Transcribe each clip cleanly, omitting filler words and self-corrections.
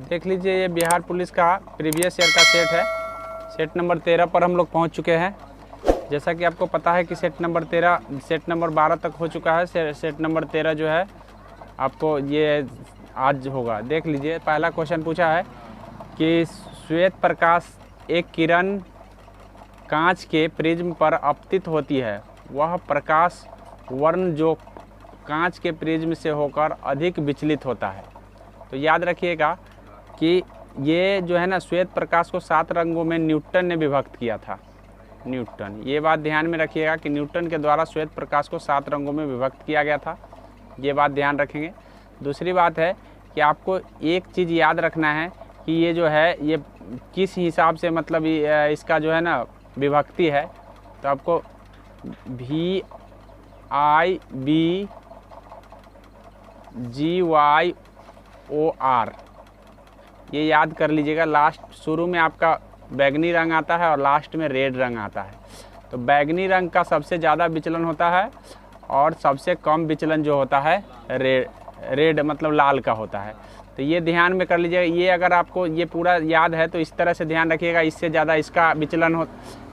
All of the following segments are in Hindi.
देख लीजिए, ये बिहार पुलिस का प्रीवियस ईयर का सेट है। सेट नंबर 13 पर हम लोग पहुंच चुके हैं। जैसा कि आपको पता है कि सेट नंबर 12 तक हो चुका है। सेट नंबर 13 जो है आपको ये आज होगा। देख लीजिए, पहला क्वेश्चन पूछा है कि श्वेत प्रकाश एक किरण कांच के प्रिज्म पर आपतित होती है, वह प्रकाश वर्ण जो कांच के प्रिज्म से होकर अधिक विचलित होता है। तो याद रखिएगा कि ये जो है ना, श्वेत प्रकाश को 7 रंगों में न्यूटन ने विभक्त किया था। न्यूटन, ये बात ध्यान में रखिएगा कि न्यूटन के द्वारा श्वेत प्रकाश को 7 रंगों में विभक्त किया गया था। ये बात ध्यान रखेंगे। दूसरी बात है कि आपको एक चीज़ याद रखना है कि ये जो है ये किस हिसाब से मतलब इसका जो है ना विभक्ति है। तो आपको VIBGYOR ये याद कर लीजिएगा। लास्ट शुरू में आपका बैगनी रंग आता है और लास्ट में रेड रंग आता है। तो बैगनी रंग का सबसे ज़्यादा विचलन होता है और सबसे कम विचलन जो होता है रेड मतलब लाल का होता है। तो ये ध्यान में कर लीजिएगा। ये अगर आपको ये पूरा याद है तो इस तरह से ध्यान रखिएगा। इससे ज़्यादा इसका विचलन हो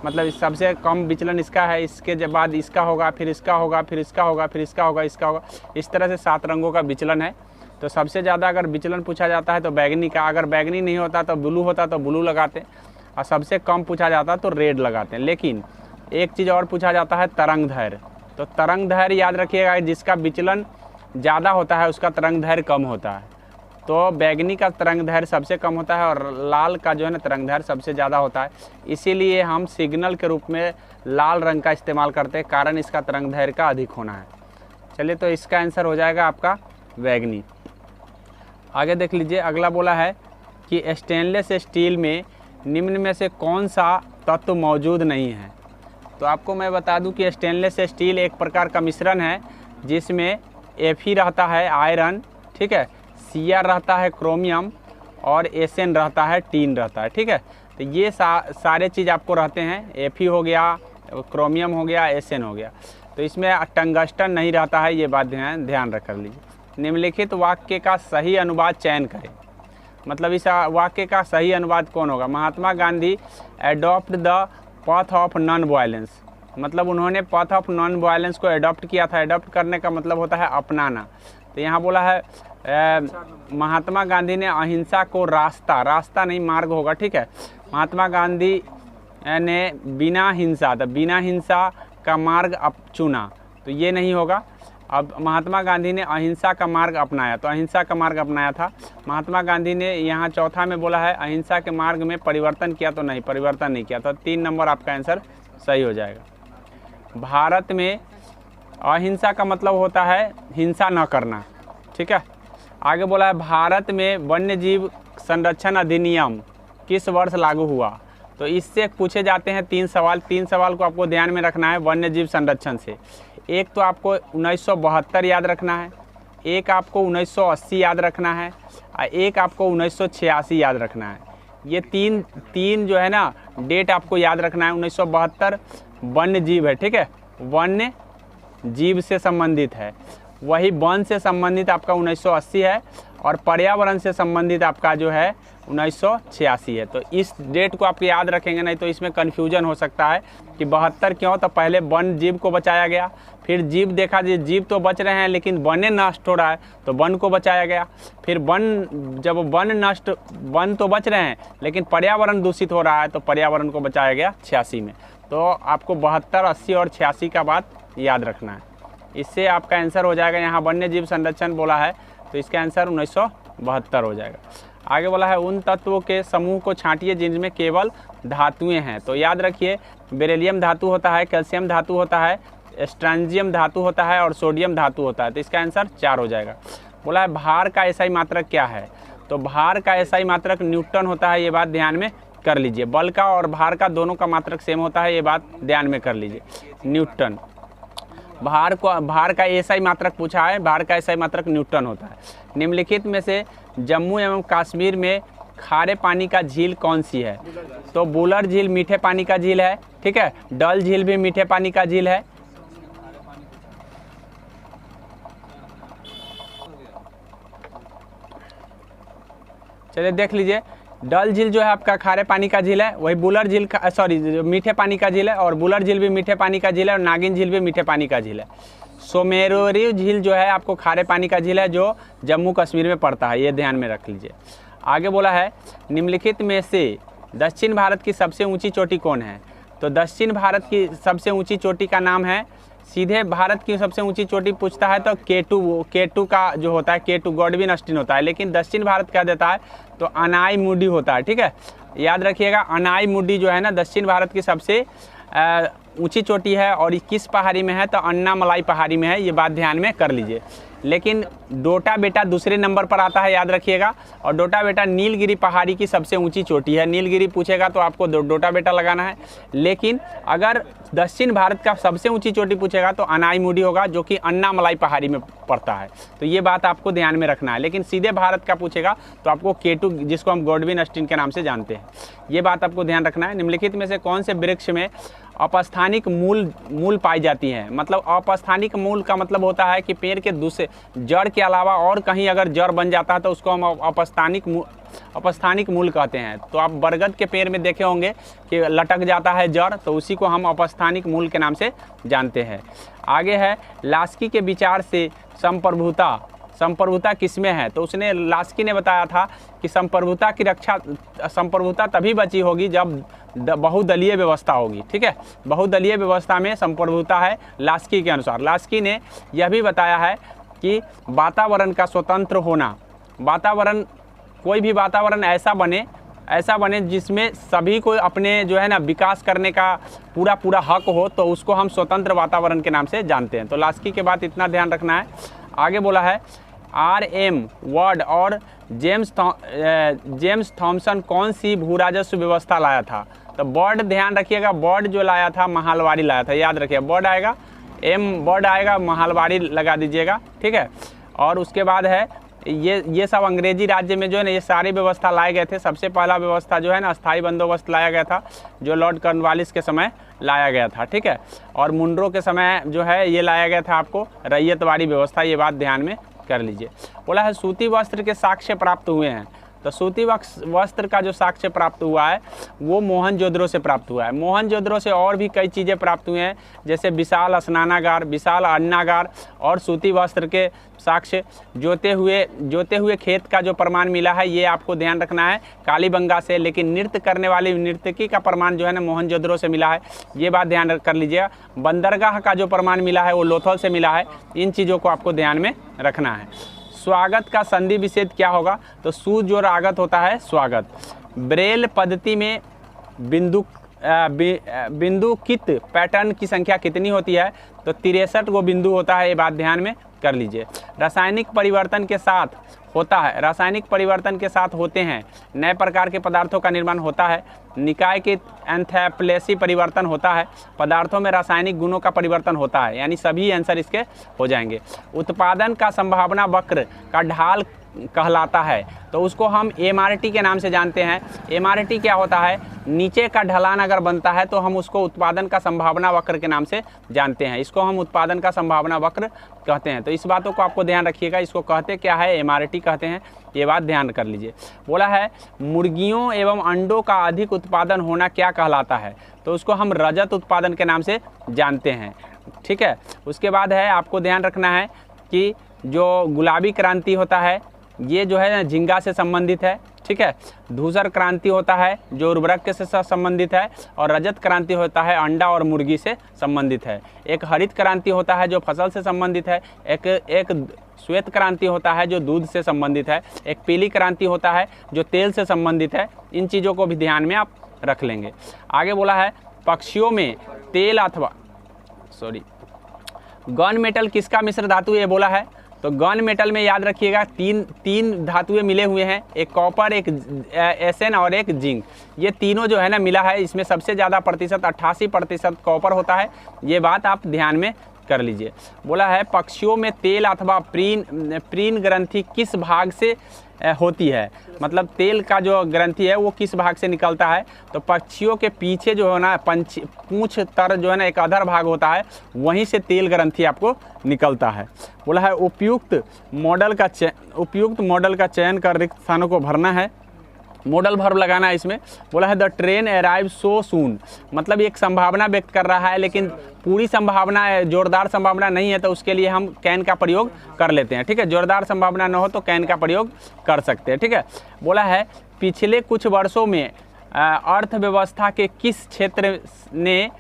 मतलब सबसे कम विचलन इसका है, इसके बाद इसका होगा, फिर इसका होगा, फिर इसका होगा, फिर इसका होगा, इसका होगा। इस तरह से 7 रंगों का विचलन है। तो सबसे ज़्यादा अगर विचलन पूछा जाता है तो बैगनी का, अगर बैगनी नहीं होता तो ब्लू होता तो ब्लू लगाते, और सबसे कम पूछा जाता तो रेड लगाते हैं। लेकिन एक चीज़ और पूछा जाता है, तरंग दैर्घ्य। तो तरंग दैर्घ्य याद रखिएगा, जिसका विचलन ज़्यादा होता है उसका तरंग दैर्घ्य कम होता है। तो बैगनी का तरंग दैर्घ्य सबसे कम होता है और लाल का जो है ना तरंग दैर्घ्य सबसे ज़्यादा होता है। इसीलिए हम सिग्नल के रूप में लाल रंग का इस्तेमाल करते हैं, कारण इसका तरंग दैर्घ्य का अधिक होना है। चलिए, तो इसका आंसर हो जाएगा आपका बैगनी। आगे देख लीजिए, अगला बोला है कि स्टेनलेस स्टील में निम्न में से कौन सा तत्व मौजूद नहीं है। तो आपको मैं बता दूं कि स्टेनलेस स्टील एक प्रकार का मिश्रण है जिसमें Fe रहता है आयरन, ठीक है, Cr रहता है क्रोमियम और Sn रहता है टीन रहता है, ठीक है। तो ये सारे चीज़ आपको रहते हैं। Fe हो गया, क्रोमियम हो गया, Sn हो गया। तो इसमें टंगस्टन नहीं रहता है। ये बात ध्यान रख लीजिए। निम्नलिखित वाक्य का सही अनुवाद चयन करें। मतलब इस वाक्य का सही अनुवाद कौन होगा। Mahatma Gandhi adopt the path of non violence, मतलब उन्होंने पाथ ऑफ नॉन वायलेंस को एडॉप्ट किया था। एडॉप्ट करने का मतलब होता है अपनाना। तो यहाँ बोला है महात्मा गांधी ने अहिंसा को रास्ता नहीं मार्ग होगा, ठीक है। महात्मा गांधी ने बिना हिंसा का मार्ग चुना, तो ये नहीं होगा। अब महात्मा गांधी ने अहिंसा का मार्ग अपनाया, तो अहिंसा का मार्ग अपनाया था। महात्मा गांधी ने यहाँ चौथा में बोला है अहिंसा के मार्ग में परिवर्तन किया, तो नहीं, परिवर्तन नहीं किया। तो 3 नंबर आपका आंसर सही हो जाएगा। भारत में अहिंसा का मतलब होता है हिंसा न करना, ठीक है। आगे बोला है भारत में वन्य जीव संरक्षण अधिनियम किस वर्ष लागू हुआ। तो इससे पूछे जाते हैं 3 सवाल। 3 सवाल को आपको ध्यान में रखना है वन्य जीव संरक्षण से। एक तो आपको 1972 याद रखना है, एक आपको 1980 याद रखना है और एक आपको 1986 याद रखना है। ये तीन जो है ना डेट आपको याद रखना है। 1972 वन्य जीव है, ठीक है, वन्य जीव से संबंधित है। वही वन से संबंधित आपका 1980 है और पर्यावरण से संबंधित आपका जो है 1986 है। तो इस डेट को आप याद रखेंगे, नहीं तो इसमें कन्फ्यूजन हो सकता है कि 72 क्यों। तो पहले वन जीव को बचाया गया, फिर जीव देखा जीव तो बच रहे हैं लेकिन वन्य नष्ट हो रहा है तो वन को बचाया गया। फिर जब वन तो बच रहे हैं लेकिन पर्यावरण दूषित हो रहा है तो पर्यावरण को बचाया गया 86 में। तो आपको 72, 80 और 86 का बात याद रखना है। इससे आपका आंसर हो जाएगा। यहाँ वन्य जीव संरक्षण बोला है तो इसका आंसर 1972 हो जाएगा। आगे बोला है उन तत्वों के समूह को छांटिए जिनमें केवल धातुएं हैं। तो याद रखिए, बेरिलियम धातु होता है, कैल्शियम धातु होता है, स्ट्रॉन्जियम धातु होता है और सोडियम धातु होता है। तो इसका आंसर 4 हो जाएगा। बोला है भार का एसआई मात्रक क्या है। तो भार का एसआई मात्रक न्यूटन होता है। ये बात ध्यान में कर लीजिए। बल का और भार का दोनों का मात्रक सेम होता है, ये बात ध्यान में कर लीजिए, न्यूटन। भार का एसआई मात्रक पूछा है, भार का एसआई मात्रक न्यूटन होता है। निम्नलिखित में से जम्मू एवं कश्मीर में खारे पानी का झील कौन सी है। तो बुलर झील मीठे पानी का झील है, ठीक है। डल झील भी मीठे पानी का झील है। चलिए देख लीजिए, डल झील जो है आपका खारे पानी का झील है, वही बुलर झील का सॉरी मीठे पानी का झील है, और बुलर झील भी मीठे पानी का झील है, और नागिन झील भी मीठे पानी का झील है। सोमेरुरी झील जो है आपको खारे पानी का झील है, जो जम्मू कश्मीर में पड़ता है, ये ध्यान में रख लीजिए। आगे बोला है निम्नलिखित में से दक्षिण भारत की सबसे ऊंची चोटी कौन है? तो दक्षिण भारत की सबसे ऊंची चोटी का नाम है, सीधे भारत की सबसे ऊंची चोटी पूछता है तो केटू का जो होता है, केटू गॉडविन ऑस्टिन होता है, लेकिन दक्षिण भारत क्या देता है तो अनाईमुडी होता है। ठीक है, याद रखिएगा, अनाईमुडी जो है ना दक्षिण भारत की सबसे ऊंची चोटी है, और किस पहाड़ी में है तो अन्नामलाई पहाड़ी में है, ये बात ध्यान में कर लीजिए। लेकिन डोटा बेटा दूसरे नंबर पर आता है, याद रखिएगा, और डोटा बेटा नीलगिरी पहाड़ी की सबसे ऊंची चोटी है। नीलगिरी पूछेगा तो आपको डोटा बेटा लगाना है, लेकिन अगर दक्षिण भारत का सबसे ऊंची चोटी पूछेगा तो अनाईमुडी होगा, जो कि अन्नामलाई पहाड़ी में पड़ता है। तो ये बात आपको ध्यान में रखना है। लेकिन सीधे भारत का पूछेगा तो आपको केटू, जिसको हम गॉडविन ऑस्टिन के नाम से जानते हैं, ये बात आपको ध्यान रखना है। निम्नलिखित में से कौन से वृक्ष में अपस्थानिक मूल पाई जाती है? मतलब अपस्थानिक मूल का मतलब होता है कि पेड़ के दूसरे जड़ के अलावा और कहीं अगर जड़ बन जाता है तो उसको हम अपस्थानिक मूल कहते हैं। तो आप बरगद के पेड़ में देखे होंगे कि लटक जाता है जड़, तो उसी को हम अपस्थानिक मूल के नाम से जानते हैं। आगे है लास्की के विचार से संप्रभुता किसमें है? तो उसने लास्की ने बताया था कि संप्रभुता तभी बची होगी जब बहुदलीय व्यवस्था होगी। ठीक है, बहुदलीय व्यवस्था में संप्रभुता है लास्की के अनुसार। लास्की ने यह भी बताया है कि वातावरण का स्वतंत्र होना, कोई भी वातावरण ऐसा बने जिसमें सभी को अपने जो है ना विकास करने का पूरा हक हो, तो उसको हम स्वतंत्र वातावरण के नाम से जानते हैं। तो लास्की के बाद इतना ध्यान रखना है। आगे बोला है R.M. वर्ड और जेम्स थॉमसन कौन सी भू राजस्व व्यवस्था लाया था? तो बर्ड ध्यान रखिएगा, बर्ड जो लाया था महालवाड़ी लाया था, याद रखिए, बर्ड आएगा बर्ड आएगा, महालवाड़ी लगा दीजिएगा। ठीक है, और उसके बाद है ये सब अंग्रेजी राज्य में जो है ना ये सारी व्यवस्था लाए गए थे। सबसे पहला व्यवस्था जो है ना अस्थाई बंदोबस्त लाया गया था, जो लॉर्ड कॉर्नवालिस के समय लाया गया था। ठीक है, और मुंड्रो के समय जो है ये लाया गया था आपको रैयतवाड़ी व्यवस्था, ये बात ध्यान में कर लीजिए। बोला है सूती वस्त्र के साक्ष्य प्राप्त हुए हैं। तो सूती वस्त्र का जो साक्ष्य प्राप्त हुआ है वो मोहनजोदड़ो से प्राप्त हुआ है। मोहनजोदड़ो से और भी कई चीज़ें प्राप्त हुए हैं, जैसे विशाल स्नानागार, विशाल अन्नागार, और सूती वस्त्र के साक्ष्य। जोते हुए खेत का जो प्रमाण मिला है ये आपको ध्यान रखना है कालीबंगा से। लेकिन नृत्य करने वाली नर्तकी का प्रमाण जो है ना मोहनजोदड़ो से मिला है, ये बात ध्यान कर लीजिएगा। बंदरगाह का जो प्रमाण मिला है वो लोथल से मिला है। इन चीज़ों को आपको ध्यान में रखना है। स्वागत का संधि विच्छेद क्या होगा? तो सु जो रागत होता है स्वागत। ब्रेल पद्धति में बिंदुकित पैटर्न की संख्या कितनी होती है? तो 63 गो बिंदु होता है, ये बात ध्यान में कर लीजिए। रासायनिक परिवर्तन के साथ होते हैं नए प्रकार के पदार्थों का निर्माण होता है। निकाय के एंथैलेपी परिवर्तन होता है। पदार्थों में रासायनिक गुणों का परिवर्तन होता है। यानी सभी आंसर इसके हो जाएंगे। उत्पादन का संभावना वक्र का ढाल कहलाता है, तो उसको हम MRT के नाम से जानते हैं। MRT क्या होता है? नीचे का ढलान अगर बनता है तो हम उसको उत्पादन का संभावना वक्र के नाम से जानते हैं। इसको हम उत्पादन का संभावना वक्र कहते हैं। तो इस बातों को आपको ध्यान रखिएगा। इसको कहते क्या है? MRT कहते हैं, ये बात ध्यान कर लीजिए। बोला है मुर्गियों एवं अंडों का अधिक उत्पादन होना क्या कहलाता है? तो उसको हम रजत उत्पादन के नाम से जानते हैं। ठीक है, उसके बाद है आपको ध्यान रखना है कि जो गुलाबी क्रांति होता है ये जो है ना झींगा से संबंधित है। ठीक है, धूसर क्रांति होता है जो उर्वरक के से संबंधित है, और रजत क्रांति होता है अंडा और मुर्गी से संबंधित है। एक हरित क्रांति होता है जो फसल से संबंधित है। एक श्वेत क्रांति होता है जो दूध से संबंधित है। एक पीली क्रांति होता है जो तेल से संबंधित है। इन चीज़ों को भी ध्यान में आप रख लेंगे। आगे बोला है पक्षियों में तेल अथवा गन मेटल किसका मिश्र धातु ये बोला है। तो गन मेटल में याद रखिएगा तीन धातुएं मिले हुए हैं, एक कॉपर, एक एसएन और एक जिंक। ये तीनों जो है ना मिला है। इसमें सबसे ज़्यादा प्रतिशत 88% कॉपर होता है, ये बात आप ध्यान में कर लीजिए। बोला है पक्षियों में तेल अथवा प्रीन ग्रंथि किस भाग से होती है? मतलब तेल का जो ग्रंथि है वो किस भाग से निकलता है? तो पक्षियों के पीछे जो है ना पूंछ तर जो है ना एक अधर भाग होता है, वहीं से तेल ग्रंथि आपको निकलता है। बोला है उपयुक्त मॉडल का चयन कर रिक्त स्थानों को भरना है। मॉडल वर्ब लगाना है इसमें। बोला है द ट्रेन अराइव सो सून, मतलब एक संभावना व्यक्त कर रहा है, लेकिन पूरी संभावना है, जोरदार संभावना नहीं है, तो उसके लिए हम कैन का प्रयोग कर लेते हैं। ठीक है, जोरदार संभावना न हो तो कैन का प्रयोग कर सकते हैं। ठीक है, बोला है पिछले कुछ वर्षों में अर्थव्यवस्था के किस क्षेत्र ने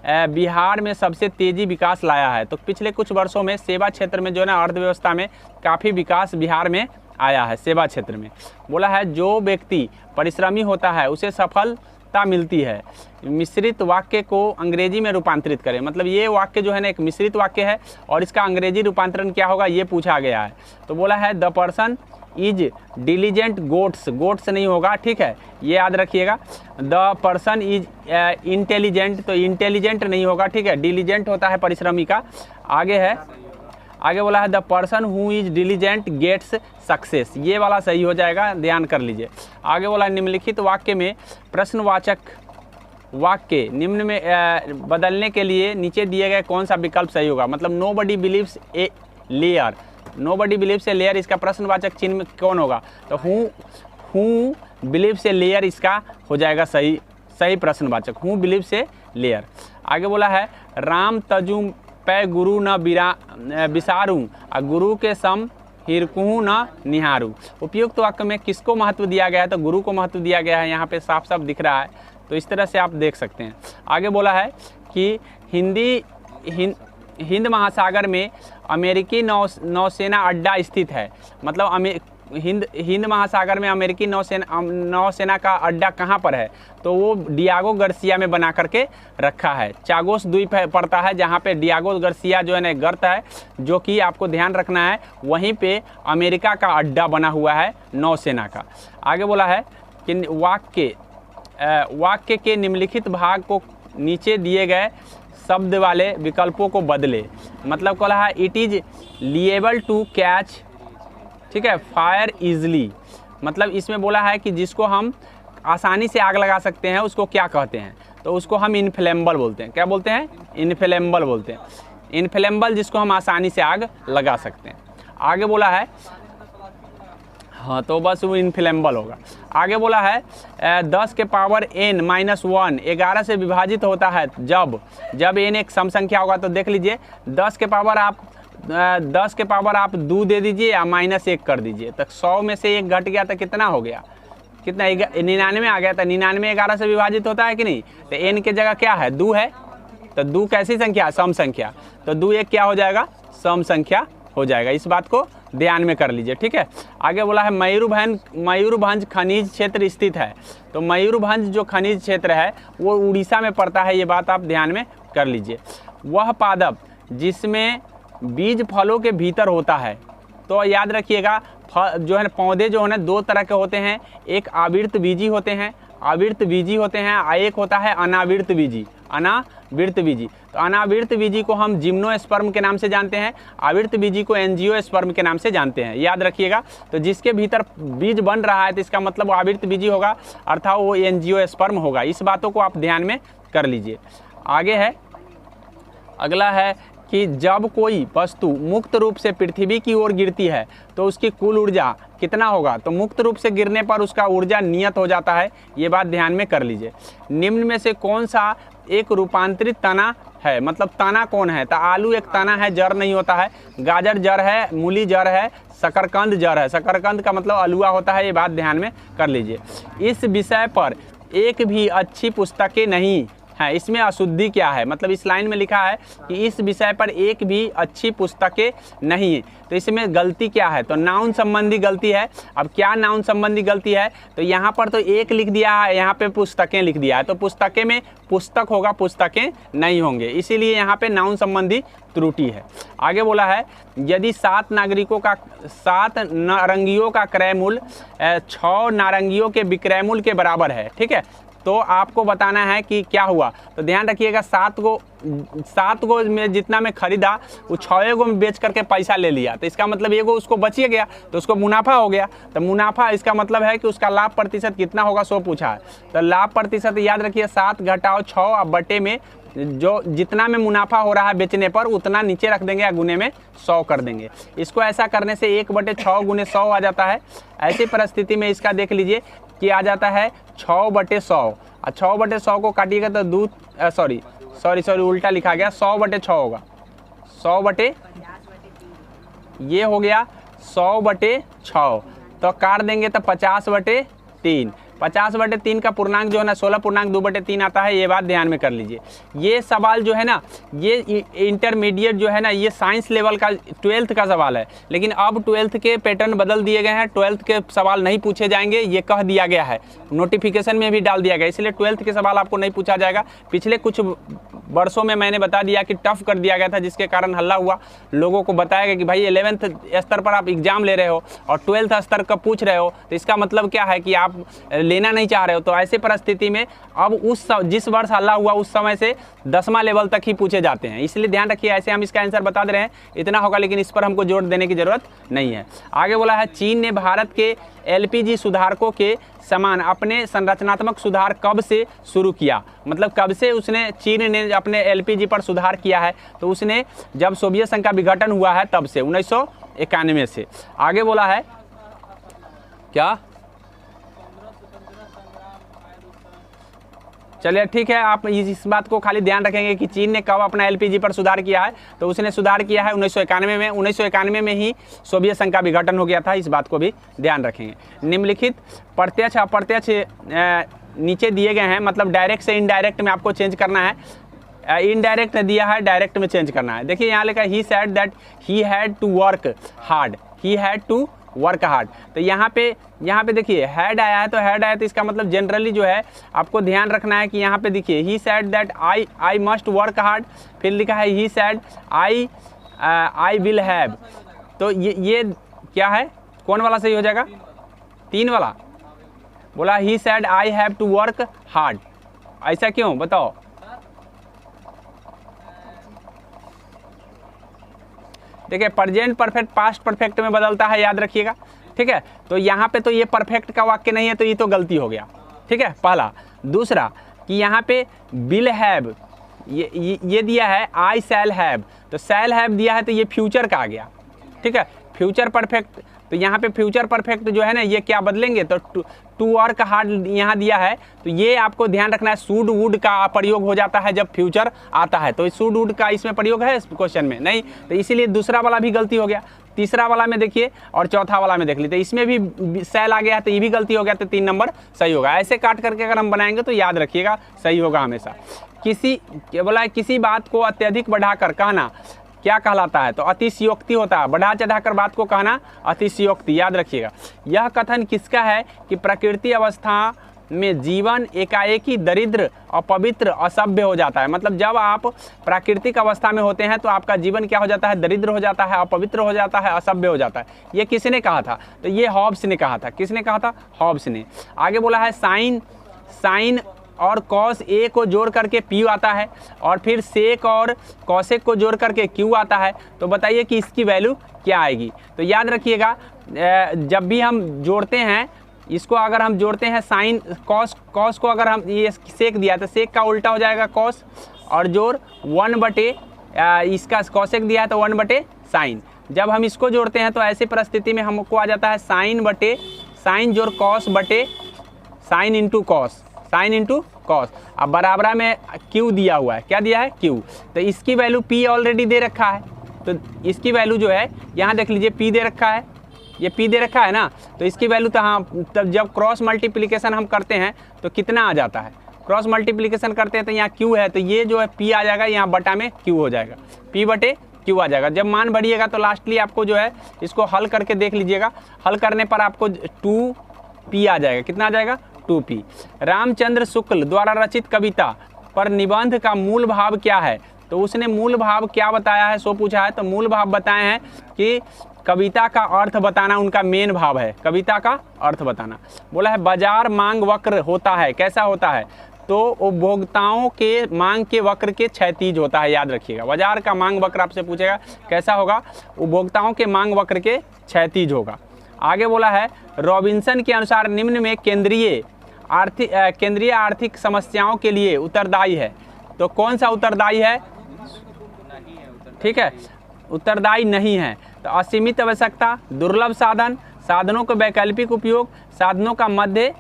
बिहार में सबसे तेज़ी विकास लाया है। तो पिछले कुछ वर्षों में सेवा क्षेत्र में जो है ना, अर्थव्यवस्था में काफ़ी विकास बिहार में आया है, सेवा क्षेत्र में। बोला है जो व्यक्ति परिश्रमी होता है उसे सफलता मिलती है। मिश्रित वाक्य को अंग्रेजी में रूपांतरित करें, मतलब ये वाक्य जो है ना एक मिश्रित वाक्य है और इसका अंग्रेजी रूपांतरण क्या होगा ये पूछा गया है। तो बोला है the person is diligent goats, goats नहीं होगा, ठीक है, ये याद रखिएगा। द पर्सन इज इंटेलिजेंट, तो इंटेलिजेंट नहीं होगा, ठीक है, डिलीजेंट होता है परिश्रमी का। आगे है, आगे बोला है the person who is diligent gets success, ये वाला सही हो जाएगा, ध्यान कर लीजिए। आगे बोला निम्नलिखित वाक्य में प्रश्नवाचक वाक्य निम्न में बदलने के लिए नीचे दिए गए कौन सा विकल्प सही होगा। मतलब nobody believes a liar, nobody believes a liar, इसका प्रश्नवाचक चिन्ह कौन होगा। तो हूँ बिलीव्स ए लेयर इसका हो जाएगा सही, सही प्रश्नवाचक, हूँ बिलीव्स ए लेयर। आगे बोला है राम तजु पै गुरु न बिसारूँ, गुरु के सम हिरकुहू न निहारूँ। उपयुक्त वाक्य में किसको महत्व दिया गया है, तो गुरु को महत्व दिया गया है, यहाँ पे साफ साफ दिख रहा है, तो इस तरह से आप देख सकते हैं। आगे बोला है कि हिंद महासागर में अमेरिकी नौसेना अड्डा स्थित है। मतलब हिंद महासागर में अमेरिकी नौसेना का अड्डा कहाँ पर है, तो वो डियागो गार्सिया में बना करके रखा है। चागोस द्वीप पड़ता है जहाँ पे डियागो गार्सिया जो है ना गर्त है, जो कि आपको ध्यान रखना है, वहीं पे अमेरिका का अड्डा बना हुआ है नौसेना का। आगे बोला है कि वाक्य के निम्नलिखित भाग को नीचे दिए गए शब्द वाले विकल्पों को बदले। मतलब बोला है it is liable to catch, ठीक है, फायर इजली, मतलब इसमें बोला है कि जिसको हम आसानी से आग लगा सकते हैं उसको क्या कहते हैं, तो उसको हम इनफ्लेमेबल बोलते हैं। क्या बोलते हैं, इनफ्लेमेबल बोलते हैं, इनफ्लेमेबल जिसको हम आसानी से आग लगा सकते हैं। आगे बोला है, हाँ तो बस वो इनफ्लेमेबल होगा। आगे बोला है 10 के पावर n -1 11 से विभाजित होता है जब n एक सम संख्या होगा। तो देख लीजिए 10 के पावर आप 2 दे दीजिए या -1 कर दीजिए, तो 100 में से 1 घट गया तो कितना हो गया, कितना 99 आ गया। तो 99 11 से विभाजित होता है कि नहीं, तो n के जगह क्या है 2 है, तो 2 कैसी संख्या, सम संख्या, तो 2 1 क्या हो जाएगा, सम संख्या हो जाएगा। इस बात को ध्यान में कर लीजिए, ठीक है। आगे बोला है मयूरभंज खनिज क्षेत्र स्थित है। तो मयूरभंज जो खनिज क्षेत्र है वो उड़ीसा में पड़ता है, ये बात आप ध्यान में कर लीजिए। वह पादप जिसमें बीज फलों के भीतर होता है, तो याद रखिएगा जो है पौधे जो है ना 2 तरह के होते हैं, एक आवृत बीजी होते हैं, एक होता है अनावृत बीजी, अनावृत बीजी। तो अनावृत बीजी को हम जिम्नोस्पर्म के नाम से जानते हैं, आवृत बीजी को एंजियोस्पर्म के नाम से जानते हैं, याद रखिएगा। तो जिसके भीतर बीज बन रहा है तो इसका मतलब आवृत बीजी होगा, अर्थात वो एंजियोस्पर्म होगा। इस बातों को आप ध्यान में कर लीजिए। आगे है, अगला है कि जब कोई वस्तु मुक्त रूप से पृथ्वी की ओर गिरती है तो उसकी कुल ऊर्जा कितना होगा। तो मुक्त रूप से गिरने पर उसका ऊर्जा नियत हो जाता है, ये बात ध्यान में कर लीजिए। निम्न में से कौन सा एक रूपांतरित तना है, मतलब तना कौन है, तो आलू एक तना है, जड़ नहीं होता है, गाजर जड़ है, मूली जड़ है, शकरकंद जड़ है, शकरकंद का मतलब अलुआ होता है, ये बात ध्यान में कर लीजिए। इस विषय पर एक भी अच्छी पुस्तकें नहीं है, इसमें अशुद्धि क्या है, मतलब इस लाइन में लिखा है कि इस विषय पर एक भी अच्छी पुस्तकें नहीं है, तो इसमें गलती क्या है, तो नाउन संबंधी गलती है। अब क्या नाउन संबंधी गलती है, तो यहाँ पर तो एक लिख दिया है, यहाँ पे पुस्तकें लिख दिया है, तो पुस्तकें में पुस्तक होगा, पुस्तकें नहीं होंगे, इसीलिए यहाँ पे नाउन संबंधी त्रुटि है। आगे बोला है यदि 7 नारंगियों का क्रय मूल्य 6 नारंगियों के विक्रय मूल्य के बराबर है, ठीक है, तो आपको बताना है कि क्या हुआ। तो ध्यान रखिएगा 7 गो में जितना में खरीदा वो 6 गो में बेच करके पैसा ले लिया, तो इसका मतलब एगो उसको बच गया, तो उसको मुनाफा हो गया। तो मुनाफा इसका मतलब है कि उसका लाभ प्रतिशत कितना होगा, 100 पूछा है, तो लाभ प्रतिशत याद रखिए 7 घटाओ 6 अब बटे में जो जितना में मुनाफा हो रहा है बेचने पर उतना नीचे रख देंगे या गुने में 100 कर देंगे। इसको ऐसा करने से 1/6 × 100 आ जाता है। ऐसी परिस्थिति में इसका देख लीजिए किया जाता है 6/100। और 6/100 को काटिएगा तो दूध सॉरी उल्टा लिखा गया, 100/6 होगा। 100 ये हो गया 100/6, तो काट देंगे तो 50/3। 50/3 का पूर्णांक जो है ना 16.2/3 आता है, ये बात ध्यान में कर लीजिए। ये सवाल जो है ना, ये इंटरमीडिएट जो है ना, ये साइंस लेवल का 12th का सवाल है, लेकिन अब 12th के पैटर्न बदल दिए गए हैं। 12th के सवाल नहीं पूछे जाएंगे, ये कह दिया गया है, नोटिफिकेशन में भी डाल दिया गया, इसलिए 12th के सवाल आपको नहीं पूछा जाएगा। पिछले कुछ वर्षों में मैंने बता दिया कि टफ कर दिया गया था, जिसके कारण हल्ला हुआ, लोगों को बताया गया कि भाई 11th स्तर पर आप एग्जाम ले रहे हो और 12th स्तर का पूछ रहे हो, तो इसका मतलब क्या है कि आप लेना नहीं चाह रहे हो। तो ऐसे परिस्थिति में अब जिस वर्ष हल्ला हुआ उस समय से 10वां लेवल तक ही पूछे जाते हैं, इसलिए ध्यान रखिए। ऐसे हम इसका आंसर बता दे रहे हैं, इतना होगा, लेकिन इस पर हमको जोर देने की जरूरत नहीं है। आगे बोला है, चीन ने भारत के LPG सुधारकों के समान अपने संरचनात्मक सुधार कब से शुरू किया? मतलब कब से चीन ने अपने LPG पर सुधार किया है? तो उसने जब सोवियत संघ का विघटन हुआ है तब से, 1991 से। आगे बोला है क्या, चलिए ठीक है, आप इस बात को खाली ध्यान रखेंगे कि चीन ने कब अपना LPG पर सुधार किया है। तो उसने सुधार किया है 1991 में। 1991 में ही सोवियत संघ का विघटन हो गया था, इस बात को भी ध्यान रखेंगे। निम्नलिखित प्रत्यक्ष अप्रत्यक्ष नीचे दिए गए हैं, मतलब डायरेक्ट से इनडायरेक्ट में आपको चेंज करना है। इनडायरेक्ट दिया है, डायरेक्ट में चेंज करना है। देखिए यहाँ लिखा है, he said that he had to work hard, he had to work hard. तो यहाँ पे देखिए हैड आया है, तो हैड आया तो इसका मतलब जनरली जो है आपको ध्यान रखना है कि यहाँ पे देखिए ही said that I must work hard, फिर लिखा है he said I will have. तो ये क्या है, कौन वाला सही हो जाएगा? 3 वाला। बोला he said I have to work hard, ऐसा क्यों बताओ? देखिए प्रेजेंट परफेक्ट पास्ट परफेक्ट में बदलता है, याद रखिएगा, ठीक है। तो यहाँ पे तो ये परफेक्ट का वाक्य नहीं है, तो ये तो गलती हो गया, ठीक है, पहला। दूसरा कि यहाँ पे विल हैव ये दिया है आई शैल हैव, तो शैल हैव दिया है तो ये फ्यूचर का आ गया, ठीक है, फ्यूचर परफेक्ट। तो यहाँ पे फ्यूचर परफेक्ट जो है ना, ये क्या बदलेंगे, तो टू वर्क हार्ड यहाँ दिया है, तो ये आपको ध्यान रखना है। शुड वुड का प्रयोग हो जाता है जब फ्यूचर आता है, तो शुड वुड का इसमें प्रयोग है इस क्वेश्चन में नहीं, तो इसीलिए दूसरा वाला भी गलती हो गया। तीसरा वाला में देखिए और चौथा वाला में देख लीजिए, इसमें भी सेल आ गया तो ये भी गलती हो गया, तो 3 नंबर सही होगा। ऐसे काट करके अगर हम बनाएंगे तो याद रखिएगा सही होगा हमेशा। किसी बात को अत्यधिक बढ़ाकर कहना क्या कहलाता है? तो अतिशयोक्ति होता है। बढ़ा चढ़ाकर बात को कहना अतिशयोक्ति, याद रखिएगा। यह कथन किसका है कि प्रकृति अवस्था में जीवन एकाएकी दरिद्र, अपवित्र, असभ्य हो जाता है। मतलब जब आप प्राकृतिक अवस्था में होते हैं तो आपका जीवन क्या हो जाता है? दरिद्र हो जाता है, अपवित्र हो जाता है, असभ्य हो जाता है। ये किसने कहा था? तो ये हॉब्स ने कहा था। किसने कहा था? हॉब्स ने। आगे बोला है साइन और कॉस ए को जोड़ करके पी आता है, और फिर सेक और कॉसेक को जोड़ करके क्यू आता है। तो बताइए कि इसकी वैल्यू क्या आएगी? तो याद रखिएगा, जब भी हम जोड़ते हैं इसको, अगर हम जोड़ते हैं साइन कॉस को, अगर हम ये सेक दिया तो सेक का उल्टा हो जाएगा कॉस, और जोड़ 1/, इसका कॉसेक दिया है तो 1/, साइन। जब हम इसको जोड़ते हैं तो ऐसी परिस्थिति में हमको आ जाता है साइन जोड़ कॉस बटे साइन इंटू कॉस। अब बराबरा में क्यू दिया हुआ है, क्या दिया है? क्यू। तो इसकी वैल्यू पी ऑलरेडी दे रखा है, तो इसकी वैल्यू जो है यहाँ देख लीजिए पी दे रखा है, ये पी दे रखा है ना, तो इसकी वैल्यू तो हाँ, तब जब क्रॉस मल्टीप्लिकेशन हम करते हैं तो कितना आ जाता है? क्रॉस मल्टीप्लिकेशन करते हैं तो यहाँ क्यू है, तो ये जो है पी आ जाएगा, यहाँ बटा में क्यू हो जाएगा, पी बटे क्यू आ जाएगा। जब मान बढ़िएगा तो लास्टली आपको जो है इसको हल करके देख लीजिएगा, हल करने पर आपको 2p आ जाएगा। कितना आ जाएगा? 2p। रामचंद्र शुक्ल द्वारा रचित कविता पर निबंध का मूल भाव क्या है? तो उसने मूल भाव क्या बताया है, सो पूछा है। तो मूल भाव बताए हैं कि कविता का अर्थ बताना उनका मेन भाव है, कविता का अर्थ बताना। बोला है बाजार मांग वक्र होता है, कैसा होता है? तो उपभोक्ताओं के मांग के वक्र के क्षैतिज होता है, याद रखिएगा। बाजार का मांग वक्र आपसे पूछेगा कैसा होगा? उपभोक्ताओं के मांग वक्र के क्षैतिज होगा। आगे बोला है रॉबिन्सन के अनुसार निम्न में केंद्रीय आर्थिक समस्याओं के लिए उत्तरदायी है। तो कौन सा उत्तरदायी है? ठीक है, उत्तरदायी नहीं है। तो असीमित आवश्यकता, दुर्लभ साधन, साधनों का वैकल्पिक उपयोग, साधनों का मध्य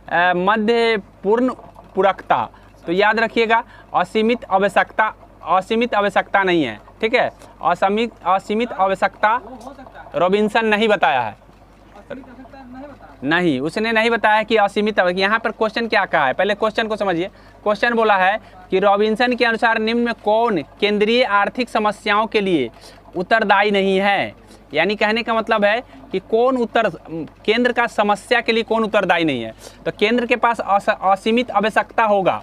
मध्य पूर्ण पूरकता, तो याद रखिएगा असीमित आवश्यकता नहीं है, ठीक है। असीमित आवश्यकता रॉबिन्सन नहीं बताया है, नहीं, उसने नहीं बताया कि असीमित। यहाँ पर क्वेश्चन क्या कहा है, पहले क्वेश्चन को समझिए। क्वेश्चन बोला है कि रॉबिन्सन के अनुसार निम्न में कौन केंद्रीय आर्थिक समस्याओं के लिए उत्तरदायी नहीं है। यानी कहने का मतलब है कि केंद्र का समस्या के लिए कौन उत्तरदायी नहीं है। तो केंद्र के पास असीमित आवश्यकता होगा,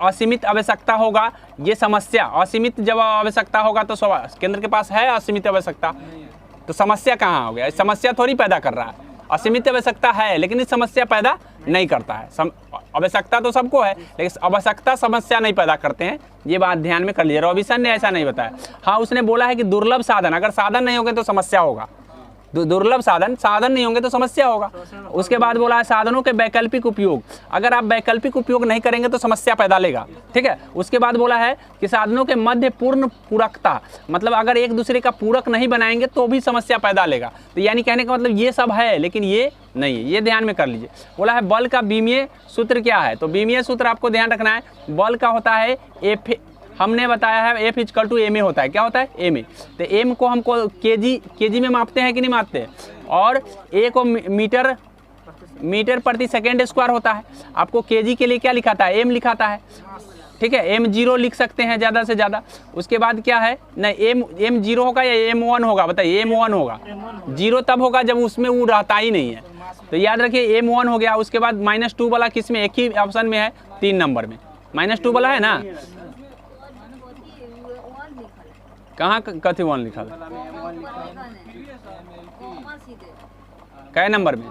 असीमित आवश्यकता होगा, ये समस्या असीमित जब आवश्यकता होगा तो केंद्र के पास है असीमित आवश्यकता, तो समस्या कहाँ हो गया। समस्या थोड़ी पैदा कर रहा है, असीमित आवश्यकता है लेकिन इस समस्या पैदा नहीं करता है। आवश्यकता तो सबको है लेकिन आवश्यकता समस्या नहीं पैदा करते हैं, ये बात ध्यान में कर लीजिए। रॉबिन्सन ने ऐसा नहीं बताया। हाँ, उसने बोला है कि दुर्लभ साधन, अगर साधन नहीं होंगे तो समस्या होगा, दुर्लभ साधन नहीं होंगे तो समस्या होगा। उसके बाद बोला है साधनों के वैकल्पिक उपयोग, अगर आप वैकल्पिक उपयोग नहीं करेंगे तो समस्या पैदा लेगा, ठीक है। उसके बाद बोला है कि साधनों के मध्य पूर्ण पूरकता, मतलब अगर एक दूसरे का पूरक नहीं बनाएंगे तो भी समस्या पैदा लेगा। तो यानी कहने का मतलब ये सब है लेकिन ये नहीं है, ये ध्यान में कर लीजिए। बोला है बल का बीमीय सूत्र क्या है, तो बीमीय सूत्र आपको ध्यान रखना है, बल का होता है F, हमने बताया है F = ma होता है। क्या होता है ma, तो m को हमको केजी में मापते हैं कि नहीं मापते, और a को मीटर प्रति सेकेंड स्क्वायर होता है। आपको केजी के लिए क्या लिखाता है, m लिखाता है, ठीक है। m0 लिख सकते हैं ज़्यादा से ज़्यादा। उसके बाद क्या है, नहीं m0 होगा या m1 होगा, बताइए। m1 होगा, 0 तब होगा जब उसमें वो रहता ही नहीं है, तो याद रखिए m1 हो गया। उसके बाद -2 वाला किस में, एक ही ऑप्शन में है, 3 नंबर में -2 वाला है ना, कहाँ कथी 1 लिखा है, कै नंबर में,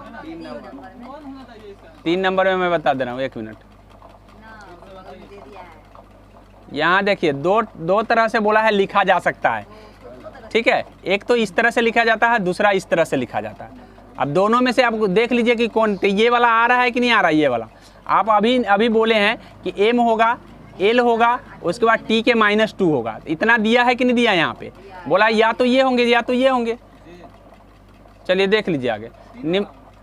3 नंबर में मैं बता दे रहा हूँ, 1 मिनट। यहाँ देखिए दो तरह से बोला है लिखा जा सकता है, ठीक है। एक तो इस तरह से लिखा जाता है, दूसरा इस तरह से लिखा जाता है। अब दोनों में से आप देख लीजिए कि कौन, तो ये वाला आ रहा है कि नहीं आ रहा है, ये वाला। आप अभी बोले हैं कि m होगा, l होगा, उसके बाद t के -2 होगा, इतना दिया है कि नहीं दिया यहाँ पे, बोला या तो ये होंगे या तो ये होंगे। चलिए देख लीजिए आगे।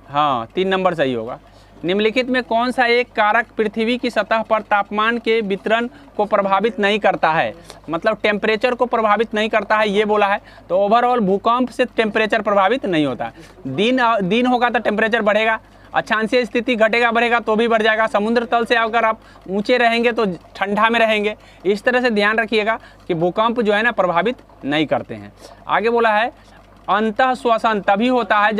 हाँ, 3 नंबर सही होगा। निम्नलिखित में कौन सा एक कारक पृथ्वी की सतह पर तापमान के वितरण को प्रभावित नहीं करता है, मतलब टेम्परेचर को प्रभावित नहीं करता है, ये बोला है। तो ओवरऑल भूकंप से टेम्परेचर प्रभावित नहीं होता है। दिन होगा तो टेम्परेचर बढ़ेगा, अक्षांशीय स्थिति घटेगा बढ़ेगा तो भी बढ़ जाएगा। समुद्र तल से अगर आप ऊंचे रहेंगे तो ठंडा में रहेंगे। इस तरह से ध्यान रखिएगा कि भूकंप जो है ना प्रभावित नहीं करते हैं। आगे बोला है अंतः श्वसन तभी होता है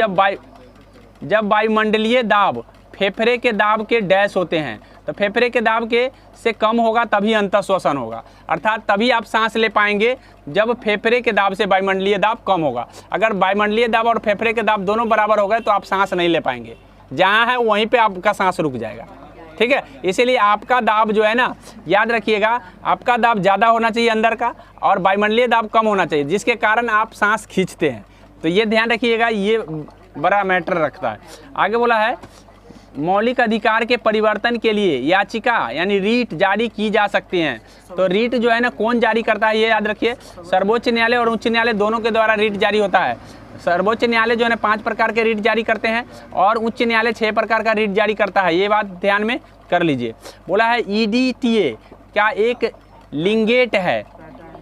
जब वायुमंडलीय दाब फेफड़े के दाब के डैश होते हैं, तो फेफड़े के दाब के से कम होगा तभी अंतः श्वसन होगा, अर्थात तभी आप सांस ले पाएंगे जब फेफड़े के दाब से वायुमंडलीय दाब कम होगा। अगर वायुमंडलीय दाब और फेफड़े के दाब दोनों बराबर हो गए तो आप सांस नहीं ले पाएंगे, जहाँ है वहीं पे आपका सांस रुक जाएगा, ठीक है। इसीलिए आपका दाब जो है ना, याद रखिएगा, आपका दाब ज़्यादा होना चाहिए अंदर का और वायुमंडलीय दाब कम होना चाहिए, जिसके कारण आप सांस खींचते हैं। तो ये ध्यान रखिएगा, ये बड़ा मैटर रखता है। आगे बोला है मौलिक अधिकार के परिवर्तन के लिए याचिका यानी रीट जारी की जा सकती हैं। तो रीट जो है ना कौन जारी करता है, ये याद रखिए, सर्वोच्च न्यायालय और उच्च न्यायालय दोनों के द्वारा रीट जारी होता है। सर्वोच्च न्यायालय जो है ना 5 प्रकार के रीट जारी करते हैं और उच्च न्यायालय 6 प्रकार का रीट जारी करता है, ये बात ध्यान में कर लीजिए। बोला है EDTA क्या एक लिंगेट है,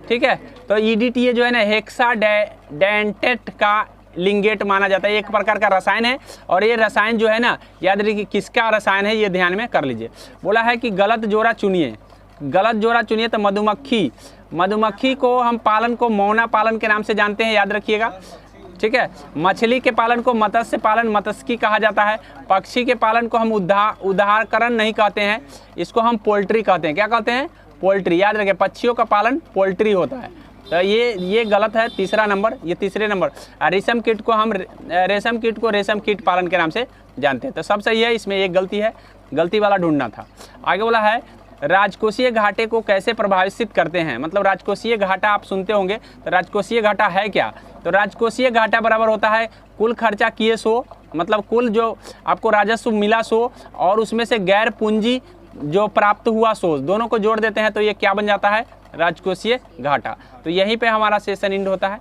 ठीक है। तो EDTA जो है ना हेक्साडेंटेट का लिंगेट माना जाता है, एक प्रकार का रसायन है और ये रसायन जो है ना, याद रखिए किसका रसायन है, ये ध्यान में कर लीजिए। बोला है कि गलत जोड़ा चुनिए, गलत जोड़ा चुनिए। तो मधुमक्खी को हम पालन को मौना पालन के नाम से जानते हैं, याद रखिएगा, ठीक है। मछली के पालन को मत्स्य पालन मत्स्यकी कहा जाता है। पक्षी के पालन को हम उदाहरण नहीं कहते हैं, इसको हम पोल्ट्री कहते हैं। क्या कहते हैं, पोल्ट्री। याद रखिए पक्षियों का पालन पोल्ट्री होता है, तो ये गलत है, तीसरा नंबर, ये तीसरे नंबर। रेशम कीट को हम रेशम कीट पालन के नाम से जानते हैं, तो सब सही है, इसमें एक गलती है, गलती वाला ढूंढना था। आगे बोला है राजकोषीय घाटे को कैसे प्रभावित करते हैं, मतलब राजकोषीय घाटा आप सुनते होंगे, तो राजकोषीय घाटा है क्या, तो राजकोषीय घाटा बराबर होता है कुल खर्चा किए सो, मतलब कुल जो आपको राजस्व मिला सो और उसमें से गैर पूंजी जो प्राप्त हुआ सो, दोनों को जोड़ देते हैं तो ये क्या बन जाता है, राजकोषीय घाटा। तो यहीं पे हमारा सेशन एंड होता है।